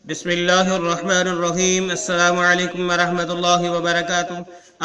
بسم اللہ الرحمن الرحیم۔ السلام علیکم ورحمت اللہ وبرکاتہ۔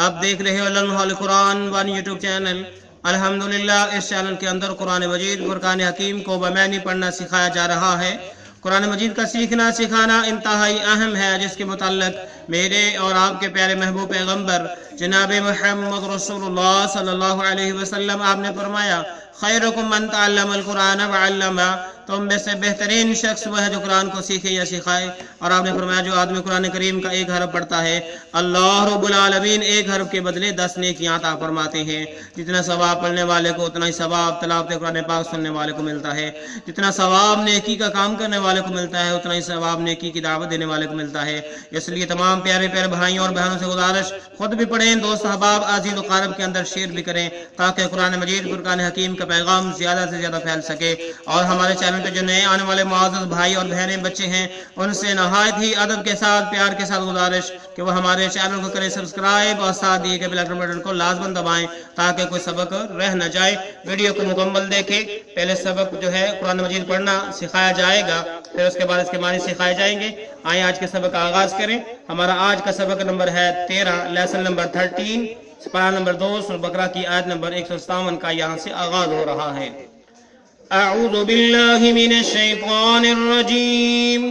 آپ دیکھ رہے ہو لمحہ قرآن ون یوٹیوب چینل۔ الحمدللہ اس چینل کے اندر قرآن مجید فرقان حکیم کو بمعنی پڑھنا سکھایا جا رہا ہے۔ قرآن مجید کا سیکھنا سکھانا انتہائی اہم ہے، جس کے متعلق میرے اور آپ کے پیارے محبوب پیغمبر جناب محمد رسول اللہ صلی اللہ علیہ وسلم آپ نے فرمایا خیرکم من تعلم القرآن وعلمہ، تم میں سے بہترین شخص وہ ہے جو قرآن کو سیکھے یا سکھائے۔ اور آپ نے فرمایا جو آدمی قرآن کریم کا ایک حرف پڑھتا ہے اللہ رب العالمین ایک حرف کے بدلے 10 نیکیاں عطا فرماتے ہیں۔ جتنا ثواب پڑھنے والے کو اتنا ہی ثواب تلاوت قرآن پاک سننے والے کو ملتا ہے، جتنا ثواب نیکی کا کام کرنے والے کو ملتا ہے اتنا ہی ثواب نیکی کی دعوت دینے والے کو ملتا ہے۔ اس لیے تمام پیارے پیارے بھائیوں اور بہنوں سے گزارش، خود بھی پڑھیں، دوست احباب عزیز و قارب کے اندر شیئر بھی کریں تاکہ قرآن مجید فرقان حکیم کا پیغام زیادہ سے زیادہ پھیل سکے۔ اور ہمارے چینل پہ جو نئے آنے والے معزز بھائی اور بہنیں بچے ہیں ان سے نہایت ہی ادب کے ساتھ پیار کے ساتھ گزارش کہ وہ ہمارے چینل کو کریں سبسکرائب اور ساتھ دیے گئے بیل آئیکن بٹن کو لازماً دبائیں تاکہ کوئی سبق رہ نہ جائے۔ ویڈیو کو مکمل دیکھیں۔ پہلے سبق جو ہے قرآن مجید پڑھنا سکھایا جائے گا، پھر اس کے بعد اس کے معنی سکھائے جائیں گے۔ آئیں آج کے سبق کا آغاز کریں۔ ہمارا آج کا سبق نمبر ہے 13، لیسن نمبر 13، سپارہ نمبر 2، سورہ بقرہ کی آیت نمبر 157 کا یہاں سے آغاز ہو رہا ہے۔ اعوذ باللہ من الشیطان الرجیم،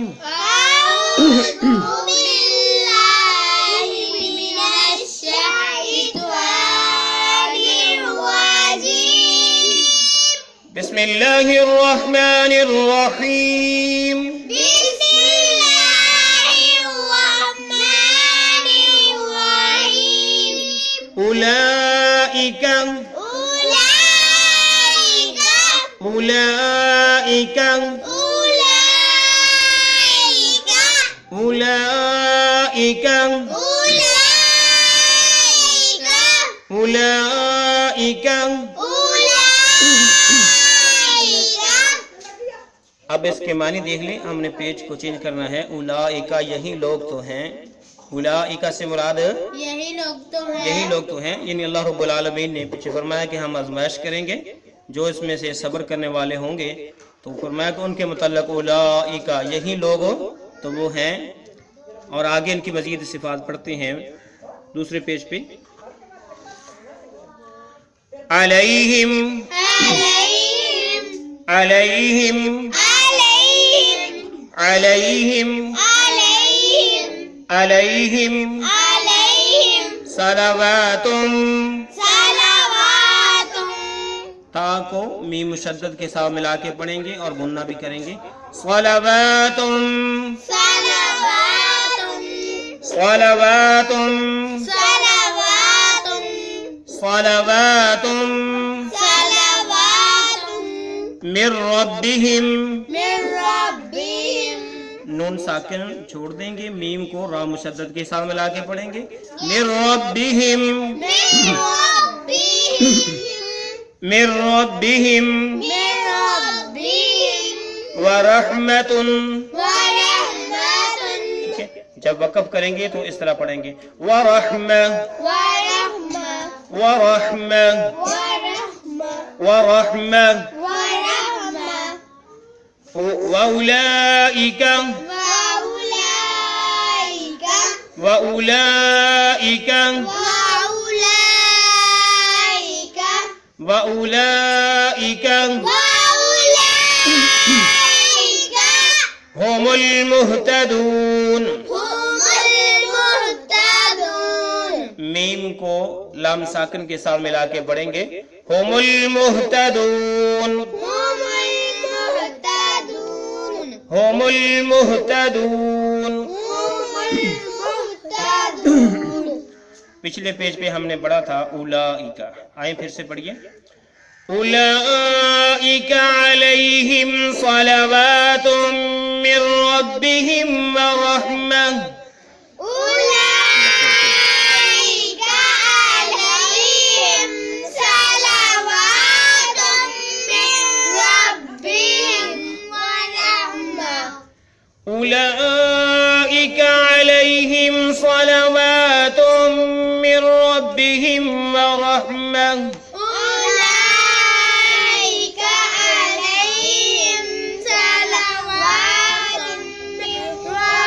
بسم اللہ الرحمن الرحیم، اولئک اولئک اولئک اولئک۔ اب اس کے معنی دیکھ لیں، ہم نے پیج کو چینج کرنا ہے۔ اولئک یہی لوگ تو ہیں، اولئک سے مراد یہی لوگ تو ہیں، یعنی اللہ رب العالمین نے پیچھے فرمایا کہ ہم آزمائش کریں گے، جو اس میں سے صبر کرنے والے ہوں گے تو فرمایا کہ ان کے متعلق اولئک یہی لوگ تو وہ ہیں۔ اور آگے ان کی مزید صفات پڑھتے ہیں دوسرے پیج پہ۔ علیہم علیہم علیہم علیہم صلوات، تا کو میم مشدد کے ساتھ ملا کے پڑھیں گے اور غنہ بھی کریں گے۔ صلوات صلوات صلوات من ربہم، نون ساکن چھوڑ دیں گے، میم کو را مشدد کے ساتھ ملا کے پڑھیں گے۔ من ربہم من ربہم ورحمت، جب وقف کریں گے تو اس طرح پڑھیں گے ورحمہ ورحمہ ورحمہ وَأُولَئِكَ وَأُولَئِكَ وَأُولَئِكَ هُمُ الْمُهْتَدُونَ، میم کو لام ساکن کے ساتھ ملا کے پڑھیں گے هُمُ الْمُهْتَدُونَ هُمُ الْمُهْتَدُونَ۔ پچھلے پیج پہ ہم نے پڑھا تھا اولئک، آئیں پھر سے پڑھیے۔ اولئک علیہم صلوات من ربہم ورحمہ، أولئك عليهم صلوات من ربهم ورحمة أولئك عليهم صلوات من ربهم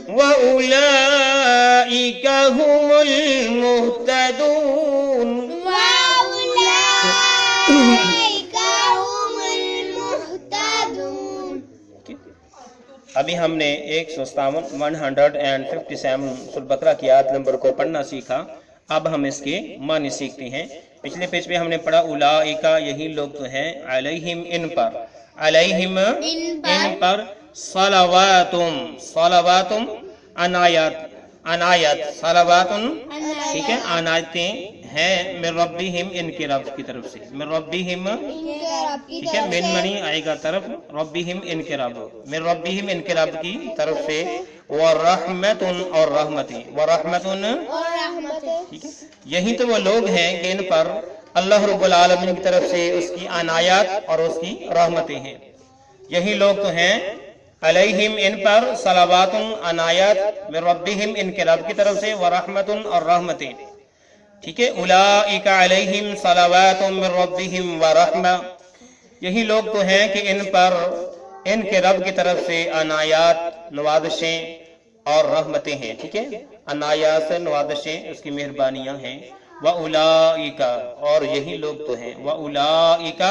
وَأُولَئِكَ هُمُ الْمُهْتَدُونَ وَأُولَئِكَ هُمُ الْمُهْتَدُونَ۔ ابھی ہم نے 157 سورہ بقرہ کی آیت نمبر کو پڑھنا سیکھا، اب ہم اس کے معنی سیکھتے ہیں۔ پچھلے پیج پہ ہم نے پڑھا اولئک، یہی لوگ تو ہیں، علیہم ان پر، علیہم ان پر، صلواتم، صلواتم عنایت، عنایت صلواتم، ٹھیک ہے، عنایتیں ہیں، من ربہم، ان کے رب کی طرف سے، من ربہم، ٹھیک ہے، من منی آئے گا طرف، ربہم ان کے رب، من ربہم ان کے رب کی طرف سے، ورحمت اور رحمتیں، ورحمت، ٹھیک ہے، یہی تو وہ لوگ ہیں کہ ان پر اللہ رب العالمین کی طرف سے اس کی عنایات اور اس کی رحمتیں ہیں، یہی لوگ تو ہیں، علیہم ان پر، صلوات عنایات، من ربہم ان کے رب کی طرف سے، ورحمت اور رحمتیں، ٹھیک ہے، اولئک علیہم صلوات من ربہم ورحمہ، یہی لوگ تو ہیں کہ ان پر ان کے رب کی طرف سے عنایات، نوازشیں اور رحمتیں ہیں، ٹھیک ہے، عنایات سے نوازشیں اس کی مہربانیاں ہیں، وَأُولَئِكَ اور یہی لوگ تو ہیں، وَأُولَئِكَ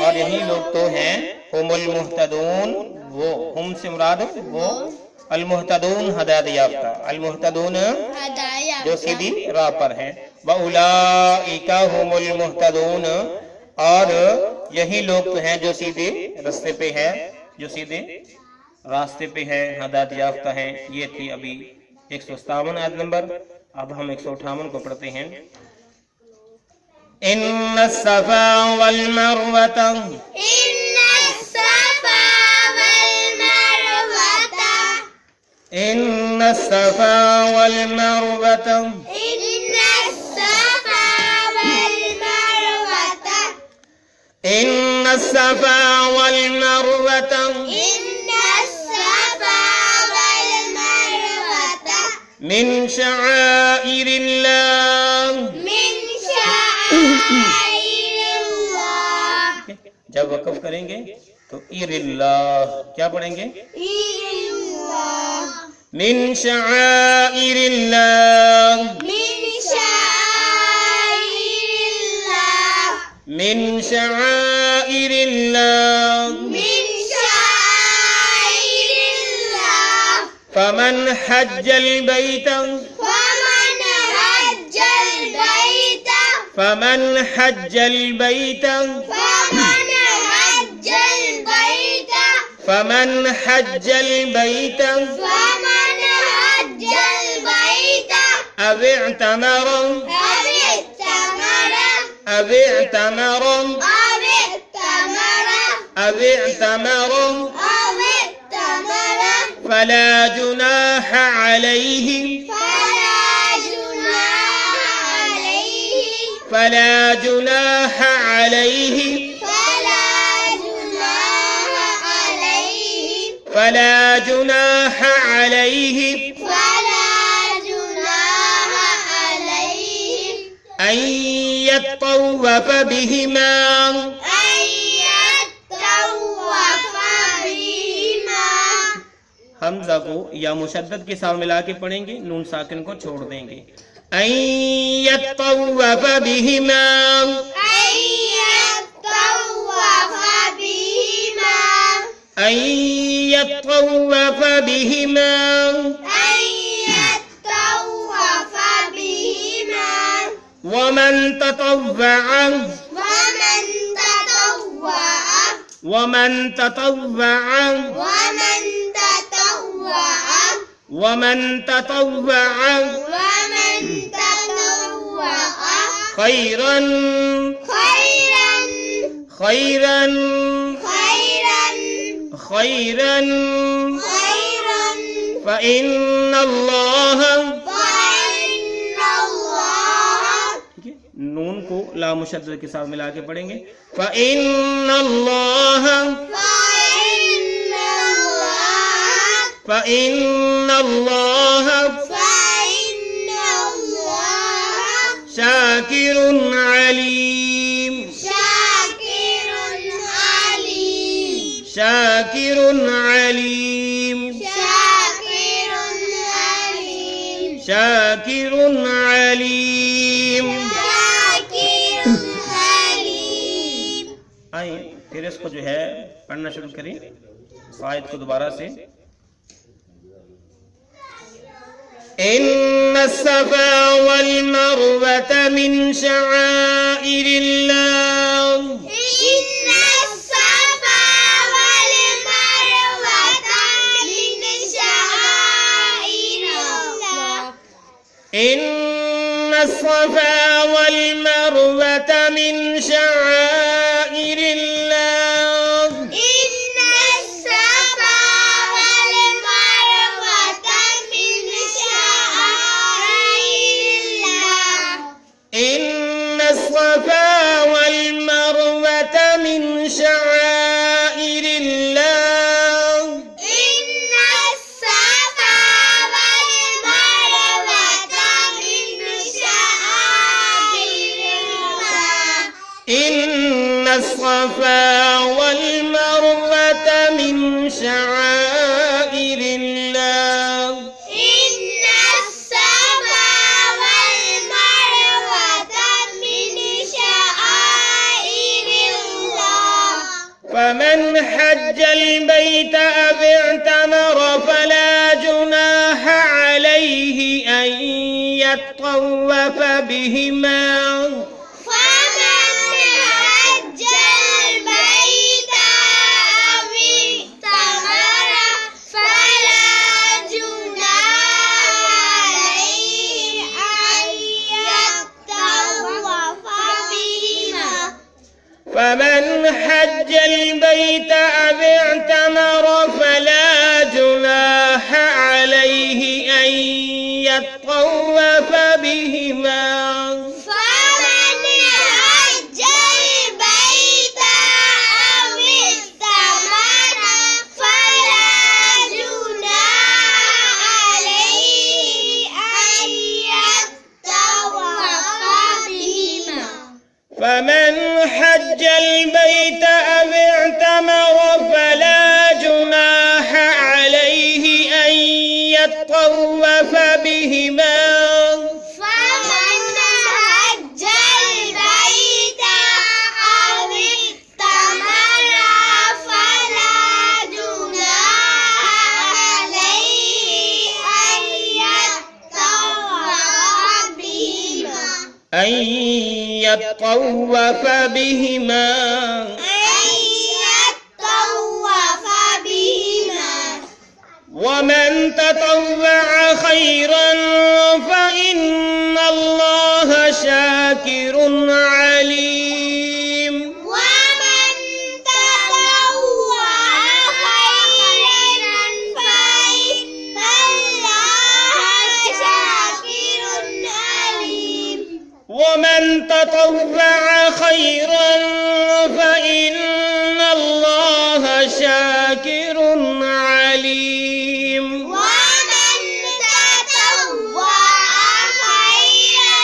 اور یہی لوگ تو ہیں، ہم المہتدون، وہ ہم سے مراد وہ المہتدون ہدایت یافتہ، المہتدون جو سیدھی راہ پر ہیں، وَأُولَئِكَ هُمُ الْمُهْتَدُونَ اور یہی لوگ تو ہیں جو سیدھے راستے پہ ہیں، جو سیدھے راستے پہ ہے، ہدایت یافتہ ہیں۔ یہ تھی ابھی 157 آیت نمبر، اب ہم 158 کو پڑھتے ہیں۔ ان الصفا والمروۃ، إن الصفا والمروة، ان الصفا والمروۃ، إن الصفا والمروة، ان الصفا والمروۃ، إن الصفا والمروة من شعائر اللہ، من شعائر الله، جب وقف کریں گے تو ایر اللہ کیا پڑھیں گے؟ الله، من شعائر اللہ، من شعائر الله، من شعائر اللہ، من شعائر الله، فمن حج البیت، ومن حج البيت، فمن حج البیت، فمن حج البيت، فمن حج البیت، فمن حج البيت، او اعتمر، أو اعتمر، او اعتمر، أو اعتمر، او اعتمر، أو اعتمر، فلا جناح علیہ، فلا جناح عليه، فلا جناح علیہ، فلا جناح عليه، فلا جناح علیہ، فلا جناح عليه، ان یطوف بہما، أن يطوف بهما، حمزہ کو یا مشدد کے ساتھ ملا کے پڑھیں گے، نون ساکن کو چھوڑ دیں گے، ان یطوف بہما، أن يطوف بهما، ان یطوف بہما، أن يطوف بهما، ومن تطوع، ومن تطوع، ومن تطوع، ومن تطوع، ومن تطوع ومن تطوع خيرا، خيرا، خيرا، خيرا، خيرا، خيرا، فإن الله، فإن الله، نون کو لا مشدد کے ساتھ ملا کے پڑھیں گے، فإن الله، فإن الله، فإن الله فإن الله شاكر عليم، شاكر عليم، شاكر عليم، شاكر شاکر علیم. شاکر علیم. آئیں پھر اس کو جو ہے پڑھنا شروع کریں آیت کو دوبارہ سے. ان الصفا والمروة من شعائر الله. إن الصفا والمروة من شعائر الله. ان الصفا والمروة من شعائر الله. إن الصفا والمروة من شعائر الله. ان الصفا والمروة من شعائر الله. إن الصفا والمروة من شعائر الله. ان الصفا والمروة من شعائر الله. إن الصفا والمروة من شعائر الله. فمن حج البيت أو اعتمر فلا جناح عليه أن يطوف بهما. فمن حج البيت أو اعتمر فلا جناح عليه أن يطوف بهما. فمن حج البيت أو اعتمر فلا جناح عليه أن يطوف بهما. فمن حج البيت أو اعتمر فلا جناح عليه أن يطوف بهما. فمن حج البيت أو اعتمر فلا جناح عليه أن يطوف بهما. فمن حج البيت أو اعتمر فلا جناح عليه أن يطوف بهما. أن يطوف بهما. أن يطوف بهما. ومن تطوع خيرا فإن الله شاكر عليم. ومن تطوع خيرا فإن الله شاكر عليم. ومن تطوع خيرا فإن الله شاكر عليم. ومن تطوع خيرا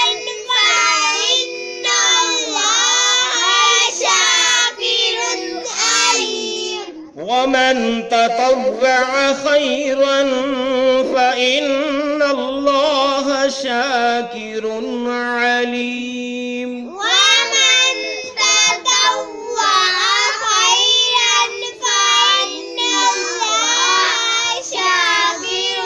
فإن الله شاكر عليم. ومن تطوع خيرا فإن الله شاكر عليم. ومن تطوع خيرا فإن الله شاكر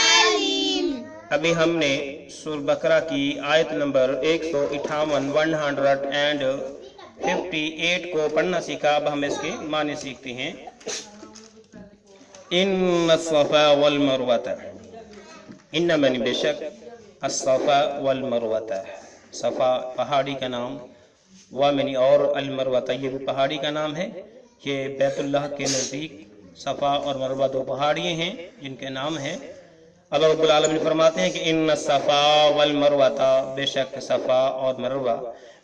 عليم. ابھی ہم نے سورہ بقرہ کی آیت نمبر 158 کو پڑھنا سیکھا. اب ہم اس کے معنی سیکھتے ہیں. ان الصفا والمروة. ان من بے شک الصفا والمروة، صفا پہاڑی کا نام، وامنی اور المروة یہ بھی پہاڑی کا نام ہے. یہ بیت اللہ کے نزدیک صفا اور مروہ دو پہاڑیاں ہیں جن کے نام ہیں. اللہ رب العالمین فرماتے ہیں کہ ان الصفا والمروة بے شک صفا اور مروہ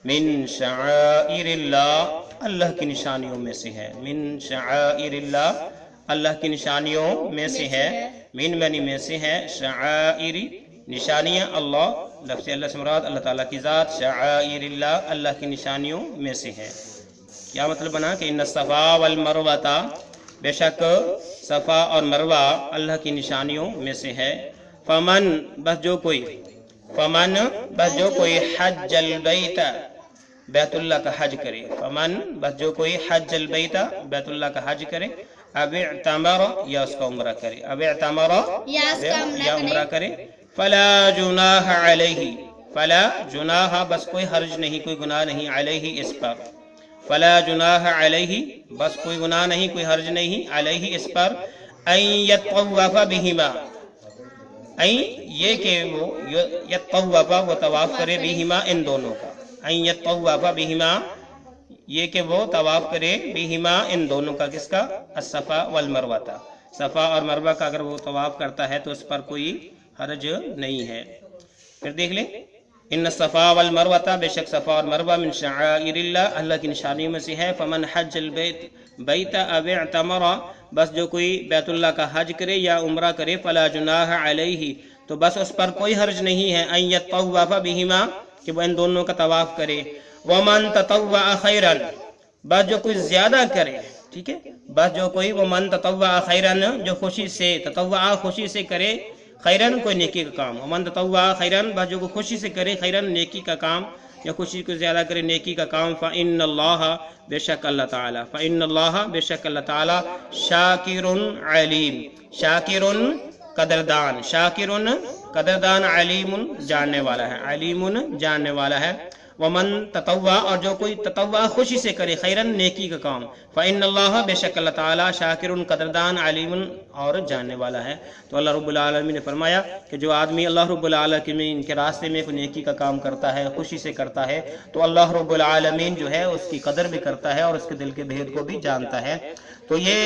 من شعائر اللہ اللہ کی نشانیوں میں سے ہے. من شعائر اللہ اللہ کی نشانیوں میں سے ہے. من معنی میں سے ہے شعائر نشانیاں. اللہ لفظ اللہ سے مراد اللہ تعالیٰ کی ذات. شعائر اللہ اللہ کی نشانیوں میں سے ہے. کیا مطلب بنا کہ ان الصفا والمروہ بے شک صفا اور مروہ اللہ کی نشانیوں میں سے ہے. فمن بس جو کوئی، فمن بس جو کوئی حج البیت بیت اللہ کا حج کرے، فمن بس جو کوئی حج البیت بیت اللہ کا حج کرے، اب اعتمر یا اس کا عمرہ کرے، اب اعتمر یا عمرہ کرے، فلا جناح علیہ، فلا جناح بس کوئی حرج نہیں، کوئی گناہ نہیں، علیہ اس پر، فلا جناح علیہ بس کوئی گناہ نہیں، کوئی حرج نہیں، علیہ اس پر، ان یطوف بہما، یہ کہ وہ یطوف وہ طواف کرے، بہما ان دونوں کا، ان یطوف بہما یہ کہ وہ طواف کرے، بہما ان دونوں کا، کس کا؟ الصفا والمروہ، صفا اور مروہ کا اگر وہ طواف کرتا ہے تو اس پر کوئی حرج نہیں ہے۔ پھر دیکھ لیں، ان الصفا والمروہ بے شک صفا اور مروہ من شعائر اللہ اللہ کی نشانیوں میں سے ہے، فمن حج البیت او اعتمر بس جو کوئی بیت اللہ کا حج کرے یا عمرہ کرے، فلا جناح علیہ تو بس اس پر کوئی حرج نہیں ہے، ان یطوف بہما کہ وہ ان دونوں کا طواف کرے، ومن تطوع خیرا بس جو کوئی زیادہ کرے، ٹھیک ہے، بس جو کوئی ومن تطوع خیرا جو خوشی سے، تطوع خوشی سے کرے، خیرن کوئی نیکی کا کام، ومن تطوع خیرن بس جو کوئی خوشی سے کرے، خیرن نیکی کا کام یا خوشی کو زیادہ کرے نیکی کا کام، فإن اللہ بے شک اللہ تعالیٰ، فإن اللہ بے شک اللہ تعالیٰ شاکر علیم، شاکر قدردان، شاکر قدردان، علیم جاننے والا ہے، علیم جاننے والا ہے، ومن تطوع اور جو کوئی تطوع خوشی سے کرے، خیرن نیکی کا کام، فإن اللہ بے شک اللہ تعالیٰ شاکر قدردان، علیم اور جاننے والا ہے۔ تو اللہ رب العالمین نے فرمایا کہ جو آدمی اللہ رب العالمین کے راستے میں کوئی نیکی کا کام کرتا ہے، خوشی سے کرتا ہے، تو اللہ رب العالمین جو ہے اس کی قدر بھی کرتا ہے اور اس کے دل کے بھید کو بھی جانتا ہے۔ تو یہ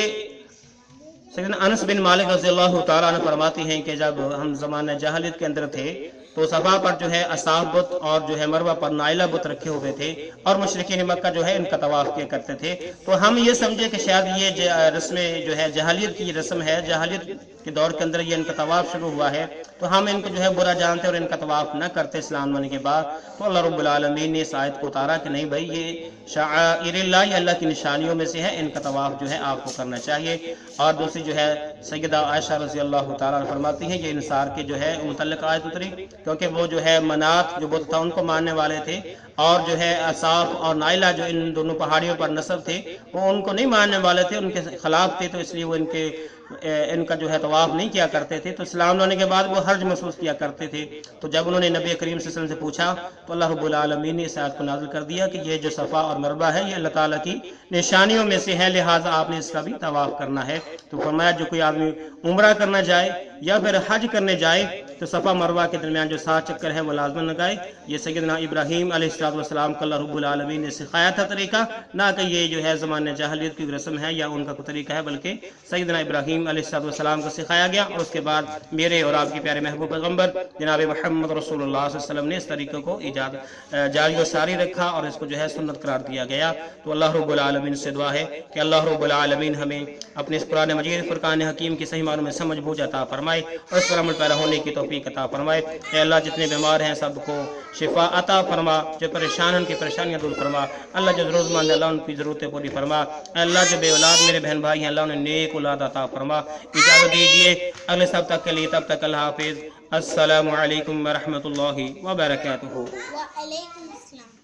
سیدنا انس بن مالک رضی اللہ تعالیٰ عنہ فرماتے ہیں کہ جب ہم زمانہ جاہلیت کے اندر تھے تو صفا پر جو ہے اصحاب بت اور جو ہے مروہ پر نائلہ بت رکھے ہوئے تھے، اور مشرکین مکہ جو ہے ان کا طواف کیا کرتے تھے، تو ہم یہ سمجھے کہ شاید یہ رسم جو ہے جاہلیت کی رسم ہے، جاہلیت کے دور کے اندر یہ ان کا طواف شروع ہوا ہے، تو ہم ان کو جو ہے برا جانتے اور ان کا طواف نہ کرتے اسلام ہونے کے بعد۔ تو اللہ رب العالمین نے اس آیت کو اتارا کہ نہیں بھائی، یہ شعائر اللہ، یہ اللہ کی نشانیوں میں سے ہے، ان کا طواف جو ہے آپ کو کرنا چاہیے۔ اور دوسری جو ہے سیدہ عائشہ رضی اللہ تعالیٰ عنہ فرماتی ہیں، یہ انصار کے جو ہے متعلق آیت اتری، کیونکہ وہ جو ہے منات جو بت تھا ان کو ماننے والے تھے، اور جو ہے اصاف اور نائلہ جو ان دونوں پہاڑیوں پر نصب تھے وہ ان کو نہیں ماننے والے تھے، ان کے خلاف تھے، تو اس لیے وہ ان کا جو ہے طواف نہیں کیا کرتے تھے۔ تو اسلام لانے کے بعد وہ حرج محسوس کیا کرتے تھے، تو جب انہوں نے نبی کریم صلی اللہ علیہ وسلم سے پوچھا تو اللہ رب العالمین نے اس آیت کو نازل کر دیا کہ یہ جو صفا اور مروہ ہے یہ اللہ تعالیٰ کی نشانیوں میں سے ہے، لہٰذا آپ نے اس کا بھی طواف کرنا ہے۔ تو فرمایا جو کوئی آدمی عمرہ کرنا جائے یا پھر حج کرنے جائے تو صفا مروہ کے درمیان جو 7 چکر ہے وہ لازماً لگائے۔ یہ سیدنا ابراہیم علیہ السلام کو اللہ رب العالمین نے سکھایا تھا طریقہ، نہ کہ یہ جو ہے زمانہ جاہلیت کی رسم ہے یا ان کا کوئی طریقہ ہے، بلکہ سیدنا ابراہیم علیہ السلام کو سکھایا گیا، اور اس کے بعد میرے اور آپ کے پیارے محبوب پیغمبر جناب محمد رسول اللہ صلی اللہ علیہ وسلم نے اس طریقے کو جاری و ساری رکھا اور اس کو جو ہے سنت قرار دیا گیا۔ تو اللہ رب العالمین سے دعا ہے کہ اللہ رب العالمین ہمیں اپنے اس قرآن مجید فرقان حکیم کی صحیح معنوں میں سمجھ بوجھ عطا فرمائے اور اس پر عمل پیرا ہونے کی توفیق عطا فرمائے۔ اے اللہ جتنے بیمار ہیں سب کو شفا عطا فرما، جو پریشان ہیں ان کی پریشانیاں دور فرما، اللہ جو ضرورت مند اللہ ان کی ضرورتیں پوری فرما، اللہ جو بے اولاد میرے بہن بھائی ہیں اللہ انہیں نیک اولاد عطا فرما۔ اجازت دیجیے اگلے سب تک کے لیے، تب تک اللہ حافظ، السلام علیکم ورحمۃ اللہ وبرکاتہ۔ وعلیکم السلام۔